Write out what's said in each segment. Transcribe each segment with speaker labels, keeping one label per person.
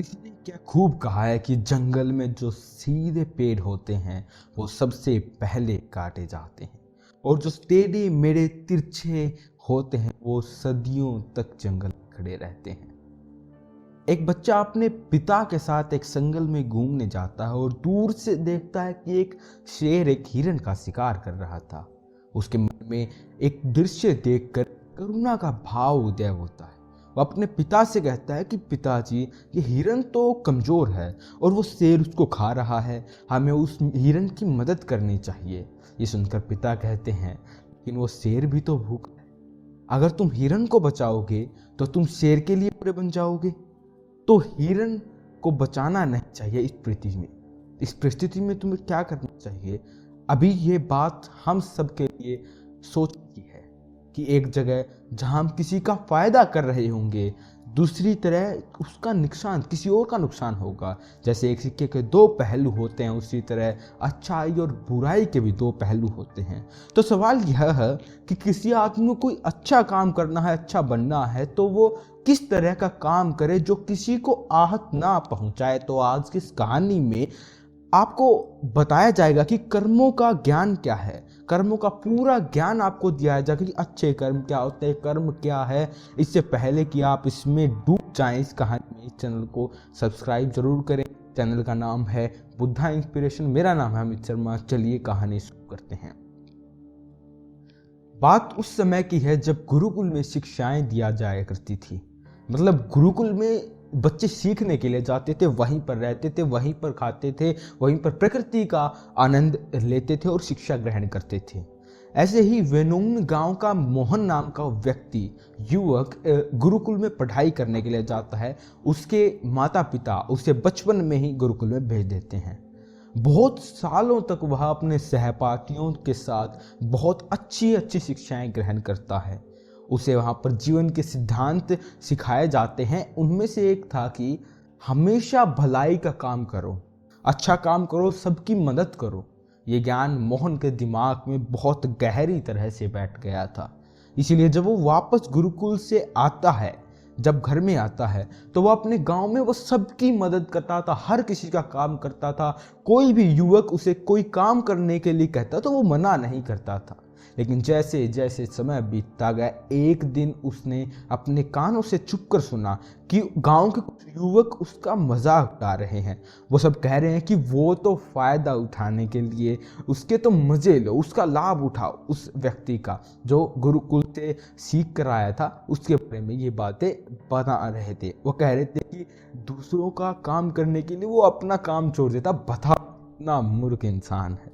Speaker 1: किसी ने क्या खूब कहा है कि जंगल में जो सीधे पेड़ होते हैं वो सबसे पहले काटे जाते हैं, और जो टेढ़े मेढ़े तिरछे होते हैं वो सदियों तक जंगल में खड़े रहते हैं। एक बच्चा अपने पिता के साथ एक जंगल में घूमने जाता है और दूर से देखता है कि एक शेर एक हिरण का शिकार कर रहा था। उसके मन में एक दृश्य देखकर करुणा का भाव उदय होता है। वो अपने पिता से कहता है कि पिताजी, ये हिरण तो कमज़ोर है और वो शेर उसको खा रहा है, हमें उस हिरण की मदद करनी चाहिए। ये सुनकर पिता कहते हैं, लेकिन वो शेर भी तो भूखा है, अगर तुम हिरण को बचाओगे तो तुम शेर के लिए बुरे बन जाओगे। तो हिरण को बचाना नहीं चाहिए। इस परिस्थिति में तुम्हें क्या करना चाहिए? अभी ये बात हम सब के लिए सोचने की है कि एक जगह जहां हम किसी का फायदा कर रहे होंगे, दूसरी तरह उसका नुकसान, किसी और का नुकसान होगा। जैसे एक सिक्के के दो पहलू होते हैं, उसी तरह अच्छाई और बुराई के भी दो पहलू होते हैं। तो सवाल यह है कि किसी आदमी को कोई अच्छा काम करना है, अच्छा बनना है, तो वो किस तरह का काम करे जो किसी को आहत ना पहुंचाए। तो आज की इस कहानी में आपको बताया जाएगा कि कर्मों का ज्ञान क्या है। कर्मों का पूरा ज्ञान आपको दिया जाएगा कि अच्छे कर्म क्या होते हैं, कर्म क्या है। इससे पहले कि आप इसमें डूब जाएं इस कहानी में, इस चैनल को सब्सक्राइब जरूर करें। चैनल का नाम है बुद्धा इंस्पिरेशन, मेरा नाम है अमित शर्मा। चलिए कहानी शुरू करते हैं। बात उस समय की है जब गुरुकुल में शिक्षाएं दिया जाया करती थी। मतलब गुरुकुल में बच्चे सीखने के लिए जाते थे, वहीं पर रहते थे, वहीं पर खाते थे, वहीं पर प्रकृति का आनंद लेते थे और शिक्षा ग्रहण करते थे। ऐसे ही वेनोंग गांव का मोहन नाम का व्यक्ति, युवक, गुरुकुल में पढ़ाई करने के लिए जाता है। उसके माता पिता उसे बचपन में ही गुरुकुल में भेज देते हैं। बहुत सालों तक वह अपने सहपाठियों के साथ बहुत अच्छी अच्छी शिक्षाएं ग्रहण करता है। उसे वहाँ पर जीवन के सिद्धांत सिखाए जाते हैं। उनमें से एक था कि हमेशा भलाई का काम करो, अच्छा काम करो, सबकी मदद करो। ये ज्ञान मोहन के दिमाग में बहुत गहरी तरह से बैठ गया था। इसीलिए जब वो वापस गुरुकुल से आता है, जब घर में आता है, तो वो अपने गांव में वो सबकी मदद करता था, हर किसी का काम करता था। कोई भी युवक उसे कोई काम करने के लिए कहता तो वो मना नहीं करता था। लेकिन जैसे जैसे समय बीतता गया, एक दिन उसने अपने कानों से चुपकर सुना कि गांव के कुछ युवक उसका मजाक उड़ा रहे हैं। वो सब कह रहे हैं कि वो तो फायदा उठाने के लिए, उसके तो मजे लो, उसका लाभ उठाओ। उस व्यक्ति का जो गुरुकुल से सीख कर आया था, उसके बारे में ये बातें बता रहे थे। वो कह रहे थे कि दूसरों का काम करने के लिए वो अपना काम छोड़ देता। बता कितना मूर्ख इंसान है।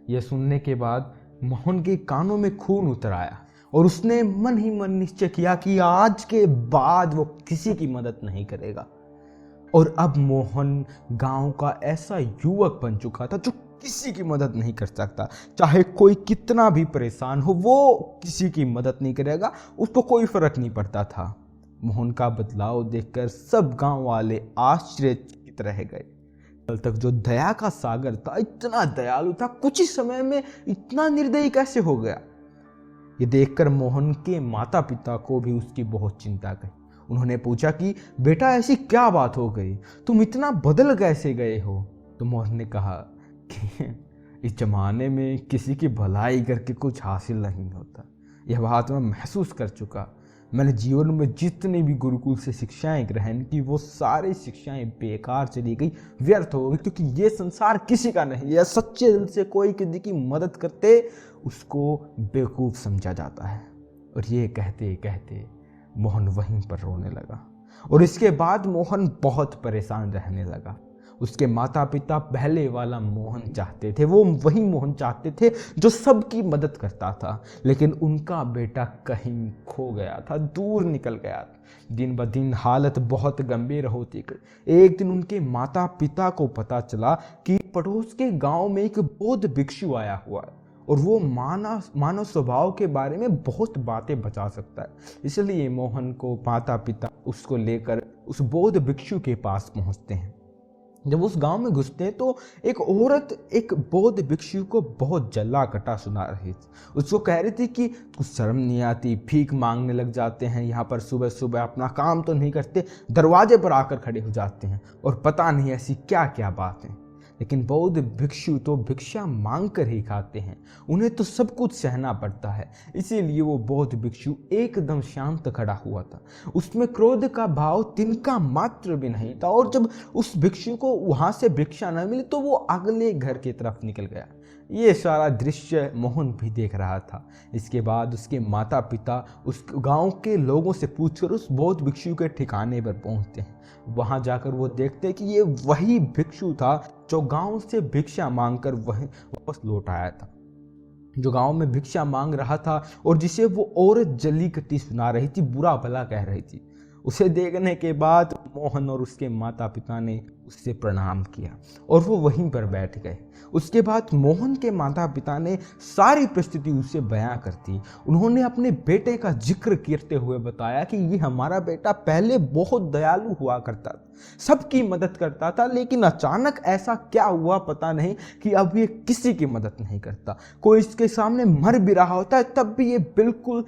Speaker 1: यह सुनने के बाद मोहन के कानों में खून उतर आया और उसने मन ही मन निश्चय किया कि आज के बाद वो किसी की मदद नहीं करेगा। और अब मोहन गांव का ऐसा युवक बन चुका था जो किसी की मदद नहीं कर सकता। चाहे कोई कितना भी परेशान हो, वो किसी की मदद नहीं करेगा, उसको कोई फर्क नहीं पड़ता था। मोहन का बदलाव देखकर सब गांव वाले आश्चर्यचकित रह गए। कल तक जो दया का सागर था, इतना दयालु था, कुछ ही समय में इतना निर्दयी कैसे हो गया? ये देखकर मोहन के माता पिता को भी उसकी बहुत चिंता गई। उन्होंने पूछा कि बेटा, ऐसी क्या बात हो गई, तुम इतना बदल कैसे गए हो? तो मोहन ने कहा कि इस जमाने में किसी की भलाई करके कुछ हासिल नहीं होता। यह बात मैं महसूस कर चुका। मैंने जीवन में जितनी भी गुरुकुल से शिक्षाएं ग्रहण की, वो सारी शिक्षाएं बेकार चली गई, व्यर्थ हो गई, क्योंकि ये संसार किसी का नहीं है। सच्चे दिल से कोई किसी की मदद करते उसको बेवकूफ़ समझा जाता है। और ये कहते कहते मोहन वहीं पर रोने लगा। और इसके बाद मोहन बहुत परेशान रहने लगा। उसके माता पिता पहले वाला मोहन चाहते थे, वो वही मोहन चाहते थे जो सबकी मदद करता था। लेकिन उनका बेटा कहीं खो गया था, दूर निकल गया था। दिन ब दिन हालत बहुत गंभीर होती गई। एक दिन उनके माता पिता को पता चला कि पड़ोस के गांव में एक बौद्ध भिक्षु आया हुआ है और वो मानव स्वभाव के बारे में बहुत बातें बता सकता है। इसलिए मोहन को माता पिता उसको लेकर उस बौद्ध भिक्षु के पास पहुंचते हैं। जब उस गांव में घुसते हैं तो एक औरत एक बौद्ध भिक्षु को बहुत जला कटा सुना रही थी। उसको कह रही थी कि कुछ शर्म नहीं आती, भीख मांगने लग जाते हैं, यहाँ पर सुबह सुबह अपना काम तो नहीं करते, दरवाजे पर आकर खड़े हो जाते हैं और पता नहीं ऐसी क्या क्या बात है। लेकिन बौद्ध भिक्षु तो भिक्षा मांग कर ही खाते हैं, उन्हें तो सब कुछ सहना पड़ता है। इसीलिए वो बौद्ध भिक्षु एकदम शांत खड़ा हुआ था, उसमें क्रोध का भाव तिनका मात्र भी नहीं था। और जब उस भिक्षु को वहां से भिक्षा न मिली तो वो अगले घर की तरफ निकल गया। ये सारा दृश्य मोहन भी देख रहा था। इसके बाद उसके माता पिता उस गांव के लोगों से पूछकर उस बौद्ध भिक्षु के ठिकाने पर पहुंचते हैं। वहां जाकर वो देखते हैं कि ये वही भिक्षु था जो गांव से भिक्षा मांगकर वहीं वापस लौट आया था, जो गांव में भिक्षा मांग रहा था और जिसे वो औरत जली कटी सुना रही थी, बुरा भला कह रही थी। उसे देखने के बाद मोहन और उसके माता पिता ने उससे प्रणाम किया और वो वहीं पर बैठ गए। उसके बाद मोहन के माता पिता ने सारी परिस्थिति उसे बयां कर दी। उन्होंने अपने बेटे का जिक्र करते हुए बताया कि ये हमारा बेटा पहले बहुत दयालु हुआ करता था, सबकी मदद करता था, लेकिन अचानक ऐसा क्या हुआ पता नहीं कि अब ये किसी की मदद नहीं करता। कोई इसके सामने मर भी रहा होता है तब भी ये बिल्कुल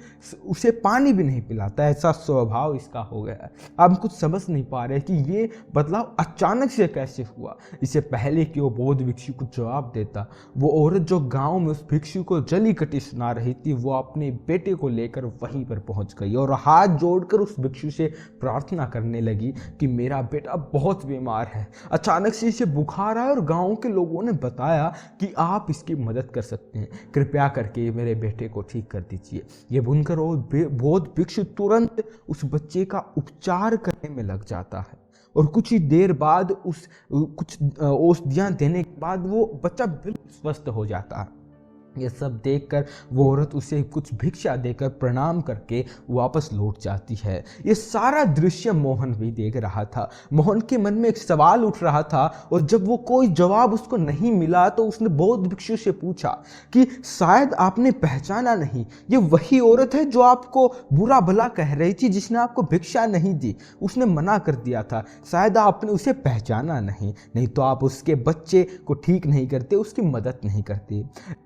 Speaker 1: उसे पानी भी नहीं पिलाता। ऐसा स्वभाव इसका हो गया है। हम कुछ समझ नहीं पा रहे कि ये बदलाव अचानक से कैसे हुआ। इससे पहले कि वो बौद्ध भिक्षु को जवाब देता, वो औरत जो गांव में उस भिक्षु को जली कटी सुना रही थी, वो अपने बेटे को लेकर वहीं पर पहुंच गई और हाथ जोड़कर उस भिक्षु से प्रार्थना करने लगी कि मेरा बेटा बहुत बीमार है, अचानक से इसे बुखार आया और गांव के लोगों ने बताया कि आप इसकी मदद कर सकते हैं, कृपया करके मेरे बेटे को ठीक कर दीजिए। ये बुनकर वो बौद्ध भिक्षु तुरंत उस बच्चे का उपचार करने में लग जाता है और कुछ ही देर बाद कुछ औषधियाँ देने के बाद वो बच्चा बिल्कुल स्वस्थ हो जाता है। ये सब देखकर वो औरत उसे कुछ भिक्षा देकर प्रणाम करके वापस लौट जाती है। ये सारा दृश्य मोहन भी देख रहा था। मोहन के मन में एक सवाल उठ रहा था और जब वो कोई जवाब उसको नहीं मिला तो उसने बौद्ध भिक्षु से पूछा कि शायद आपने पहचाना नहीं, ये वही औरत है जो आपको बुरा भला कह रही थी, जिसने आपको भिक्षा नहीं दी। उसने मना कर दिया था, शायद आपने उसे पहचाना नहीं तो आप उसके बच्चे को ठीक नहीं करते, उसकी मदद नहीं करते।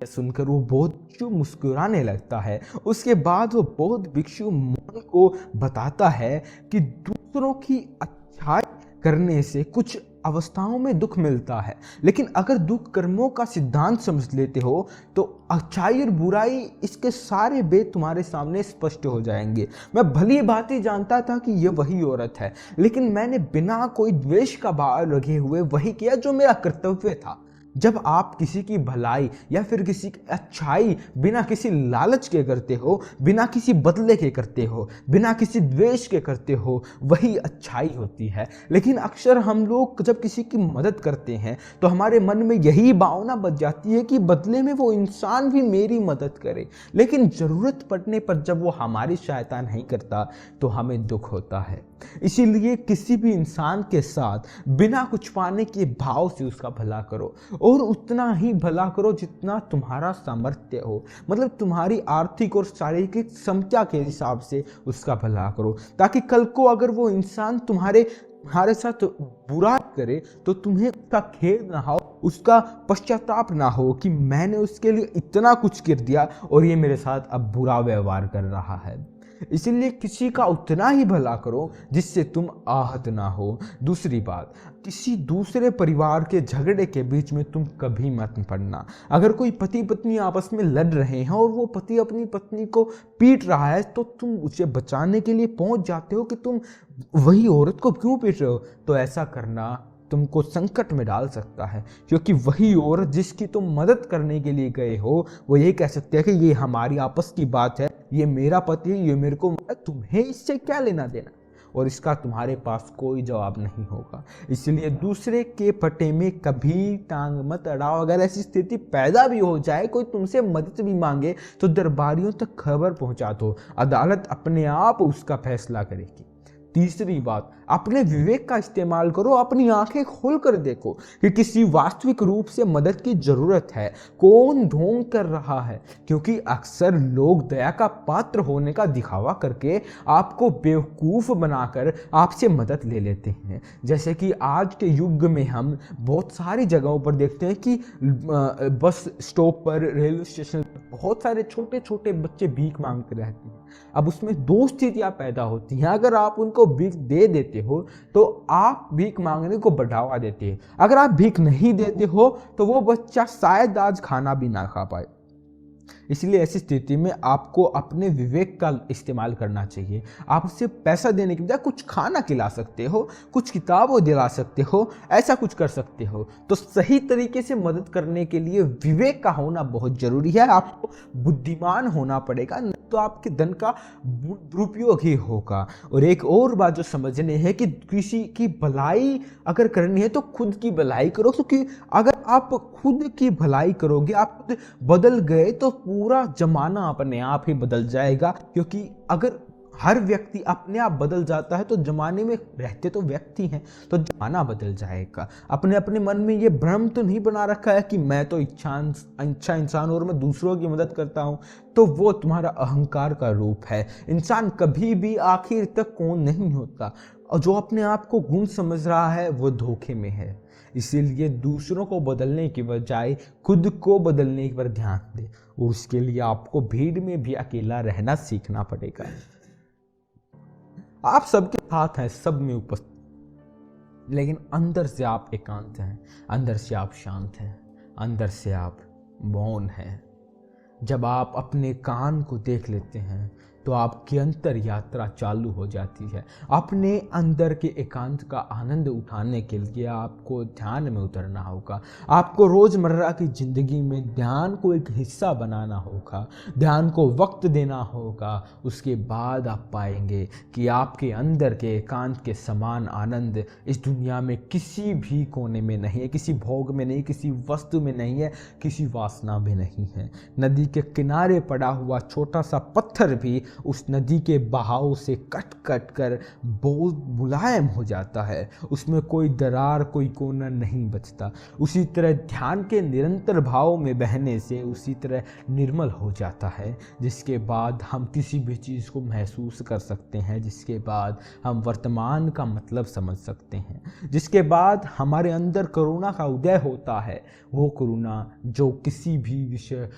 Speaker 1: सुनकर वो बौद्ध भिक्षु मुस्कुराने लगता है। उसके बाद वो बौद्ध भिक्षु मोहन को बताता है कि दूसरों की अच्छाई करने से कुछ अवस्थाओं में दुख मिलता है, लेकिन अगर दुख कर्मों का सिद्धांत समझ लेते हो तो अच्छाई और बुराई इसके सारे भेद तुम्हारे सामने स्पष्ट हो जाएंगे। मैं भली भांति जानता था कि ये वही औरत है, लेकिन मैंने बिना कोई द्वेष का भाव रखे हुए वही किया जो मेरा कर्तव्य था। जब आप किसी की भलाई या फिर किसी की अच्छाई बिना किसी लालच के करते हो, बिना किसी बदले के करते हो, बिना किसी द्वेष के करते हो, वही अच्छाई होती है। लेकिन अक्सर हम लोग जब किसी की मदद करते हैं तो हमारे मन में यही भावना बच जाती है कि बदले में वो इंसान भी मेरी मदद करे, लेकिन ज़रूरत पड़ने पर जब वो हमारी सहायता नहीं करता तो हमें दुख होता है। इसीलिए किसी भी इंसान के साथ बिना कुछ पाने के भाव से उसका भला करो और उतना ही भला करो जितना तुम्हारा सामर्थ्य हो, मतलब तुम्हारी आर्थिक और शारीरिक क्षमता के हिसाब से उसका भला करो, ताकि कल को अगर वो इंसान तुम्हारे साथ बुरा करे तो तुम्हें उसका खेद ना हो, उसका पश्चाताप ना हो कि मैंने उसके लिए इतना कुछ कर दिया और ये मेरे साथ अब बुरा व्यवहार कर रहा है। इसीलिए किसी का उतना ही भला करो जिससे तुम आहत ना हो। दूसरी बात, किसी दूसरे परिवार के झगड़े के बीच में तुम कभी मत पड़ना। अगर कोई पति पत्नी आपस में लड़ रहे हैं और वो पति अपनी पत्नी को पीट रहा है तो तुम उसे बचाने के लिए पहुंच जाते हो कि तुम वही औरत को क्यों पीट रहे हो, तो ऐसा करना तुमको संकट में डाल सकता है, क्योंकि वही औरत जिसकी तुम मदद करने के लिए गए हो वो ये कह सकते हैं कि ये हमारी आपस की बात है, ये मेरा पति है, ये मेरे को, तुम्हें इससे क्या लेना देना, और इसका तुम्हारे पास कोई जवाब नहीं होगा। इसलिए दूसरे के पटे में कभी टांग मत अड़ाओ। अगर ऐसी स्थिति पैदा भी हो जाए, कोई तुमसे मदद भी मांगे तो दरबारियों तक खबर पहुंचा दो, अदालत अपने आप उसका फैसला करेगी। तीसरी बात, अपने विवेक का इस्तेमाल करो, अपनी आंखें खोल कर देखो कि किसी वास्तविक रूप से मदद की जरूरत है, कौन ढोंग कर रहा है। क्योंकि अक्सर लोग दया का पात्र होने का दिखावा करके आपको बेवकूफ़ बनाकर आपसे मदद ले लेते हैं। जैसे कि आज के युग में हम बहुत सारी जगहों पर देखते हैं कि बस स्टॉप पर, रेलवे स्टेशन पर बहुत सारे छोटे छोटे बच्चे भीख मांगते रहते हैं। अब उसमें दो स्थितियां पैदा होती हैं। अगर आप उनको भीख दे देते हो तो आप भीख मांगने को बढ़ावा देते हैं। अगर आप भीख नहीं देते हो तो वो बच्चा शायद आज खाना भी ना खा पाए। इसलिए ऐसी स्थिति में आपको अपने विवेक का इस्तेमाल करना चाहिए। आप उससे पैसा देने के बजाय कुछ खाना खिला सकते हो, कुछ किताबें दिला सकते हो, ऐसा कुछ कर सकते हो। तो सही तरीके से मदद करने के लिए विवेक का होना बहुत जरूरी है। आपको बुद्धिमान होना पड़ेगा, नहीं तो आपके धन का दुरुपयोग ही होगा। और एक और बात जो समझने है कि किसी की भलाई अगर करनी है तो खुद की भलाई करो, क्योंकि अगर आप खुद की भलाई करोगे, आप खुद बदल गए तो पूरा जमाना अपने आप ही बदल जाएगा। क्योंकि अगर हर व्यक्ति अपने आप बदल जाता है तो जमाने में रहते तो व्यक्ति हैं, तो जमाना बदल जाएगा। अपने अपने मन में ये भ्रम तो नहीं बना रखा है कि मैं तो अच्छा इंसान और मैं दूसरों की मदद करता हूँ, तो वो तुम्हारा अहंकार का रूप है। इंसान कभी भी आखिर तक कौन नहीं होता, और जो अपने आप को गुण समझ रहा है वो धोखे में है। इसीलिए दूसरों को बदलने की बजाय खुद को बदलने पर ध्यान दें, और उसके लिए आपको भीड़ में भी अकेला रहना सीखना पड़ेगा। आप सबके साथ हैं, सब में उपस्थित, लेकिन अंदर से आप एकांत हैं, अंदर से आप शांत हैं, अंदर से आप मौन हैं। जब आप अपने कान को देख लेते हैं तो आपकी अंतर यात्रा चालू हो जाती है। अपने अंदर के एकांत का आनंद उठाने के लिए आपको ध्यान में उतरना होगा। आपको रोज़मर्रा की ज़िंदगी में ध्यान को एक हिस्सा बनाना होगा, ध्यान को वक्त देना होगा। उसके बाद आप पाएंगे कि आपके अंदर के एकांत के समान आनंद इस दुनिया में किसी भी कोने में नहीं है, किसी भोग में नहीं, किसी वस्तु में नहीं है, किसी वासना में नहीं है। नदी के किनारे पड़ा हुआ छोटा सा पत्थर भी उस नदी के बहाव से कट कट कर बहुत मुलायम हो जाता है, उसमें कोई दरार, कोई कोना नहीं बचता। उसी तरह ध्यान के निरंतर भाव में बहने से उसी तरह निर्मल हो जाता है, जिसके बाद हम किसी भी चीज़ को महसूस कर सकते हैं, जिसके बाद हम वर्तमान का मतलब समझ सकते हैं, जिसके बाद हमारे अंदर करुणा का उदय होता है, वो करुणा जो किसी भी विषय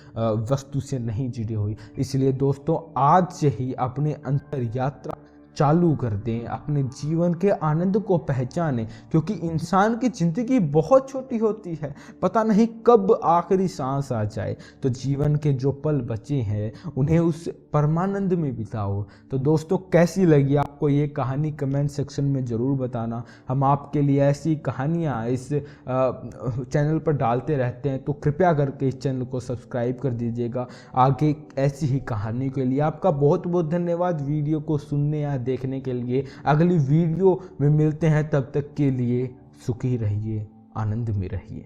Speaker 1: वस्तु से नहीं जुड़ी हुई। इसलिए दोस्तों, आज से ही अपने अंतर यात्रा चालू कर दें, अपने जीवन के आनंद को पहचानें, क्योंकि इंसान की ज़िंदगी बहुत छोटी होती है, पता नहीं कब आखिरी सांस आ जाए। तो जीवन के जो पल बचे हैं उन्हें उस परमानंद में बिताओ। तो दोस्तों, कैसी लगी आपको ये कहानी कमेंट सेक्शन में ज़रूर बताना। हम आपके लिए ऐसी कहानियाँ इस चैनल पर डालते रहते हैं, तो कृपया करके इस चैनल को सब्सक्राइब कर दीजिएगा। आगे ऐसी ही कहानी के लिए आपका बहुत बहुत धन्यवाद। वीडियो को सुनने या देखने के लिए अगली वीडियो में मिलते हैं, तब तक के लिए सुखी रहिए, आनंद में रहिए।